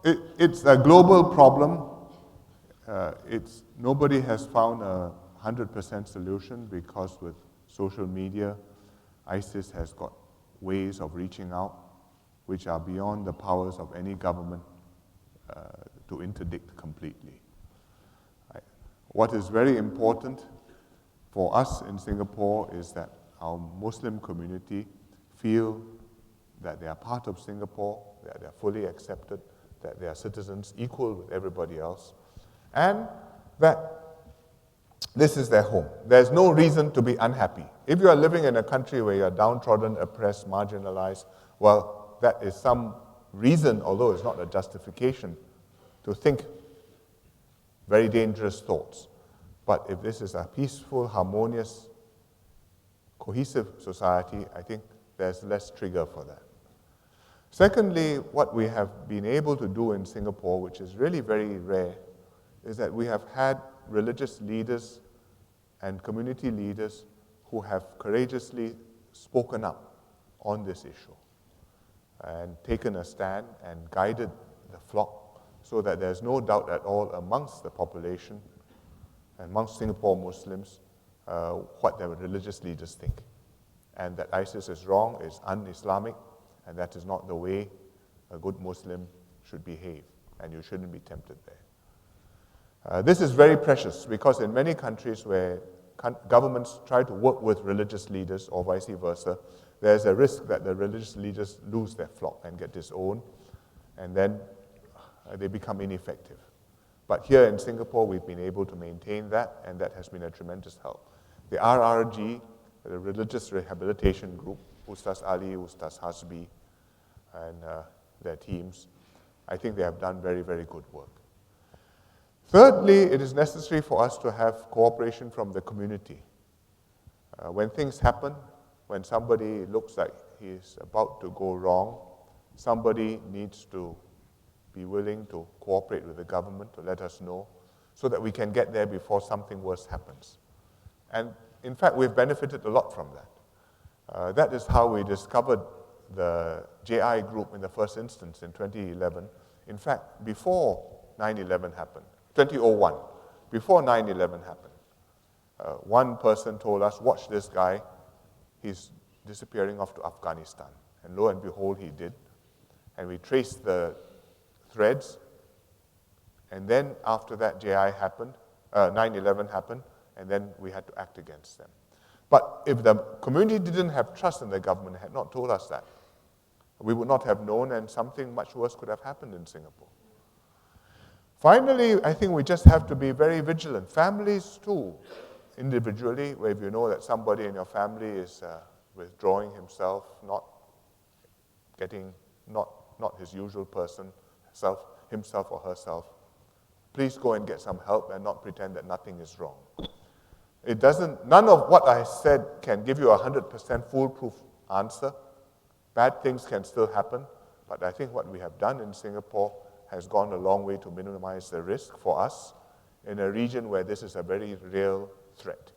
It's a global problem. Nobody has found a 100% solution because with social media, ISIS has got ways of reaching out which are beyond the powers of any government to interdict completely. What is very important for us in Singapore is that our Muslim community feel that they are part of Singapore, that they are fully accepted, that they are citizens equal with everybody else, and that this is their home. There's no reason to be unhappy. If you are living in a country where you are downtrodden, oppressed, marginalized, well, that is some reason, although it's not a justification, to think very dangerous thoughts. But if this is a peaceful, harmonious, cohesive society, I think there's less trigger for that. Secondly, what we have been able to do in Singapore, which is really very rare, is that we have had religious leaders and community leaders who have courageously spoken up on this issue and taken a stand and guided the flock so that there's no doubt at all amongst the population, amongst Singapore Muslims, what their religious leaders think. And that ISIS is wrong, is un-Islamic, and that is not the way a good Muslim should behave, and you shouldn't be tempted there. This is very precious because in many countries where governments try to work with religious leaders or vice versa, there's a risk that the religious leaders lose their flock and get disowned, and then they become ineffective. But here in Singapore, we've been able to maintain that, and that has been a tremendous help. The RRG, the Religious Rehabilitation Group, Ustaz Ali, Ustaz Hasbi, and their teams, I think they have done very, very good work. Thirdly, it is necessary for us to have cooperation from the community. When things happen, when somebody looks like he's about to go wrong, somebody needs to be willing to cooperate with the government to let us know so that we can get there before something worse happens. And in fact, we've benefited a lot from that. That is how we discovered the JI group in the first instance in 2011. In fact, before 9/11 happened, 2001, before 9/11 happened, one person told us, watch this guy, he's disappearing off to Afghanistan. And lo and behold, he did. And we traced the threads, and then after that JI happened, 9/11 happened, and then we had to act against them. But if the community didn't have trust in the government, had not told us that, we would not have known, and something much worse could have happened in Singapore. Finally, I think we just have to be very vigilant. Families too, individually, where if you know that somebody in your family is withdrawing himself, not his usual person, himself or herself, please go and get some help and not pretend that nothing is wrong. None of what I said can give you a 100% foolproof answer. Bad things can still happen, but I think what we have done in Singapore has gone a long way to minimize the risk for us in a region where this is a very real threat.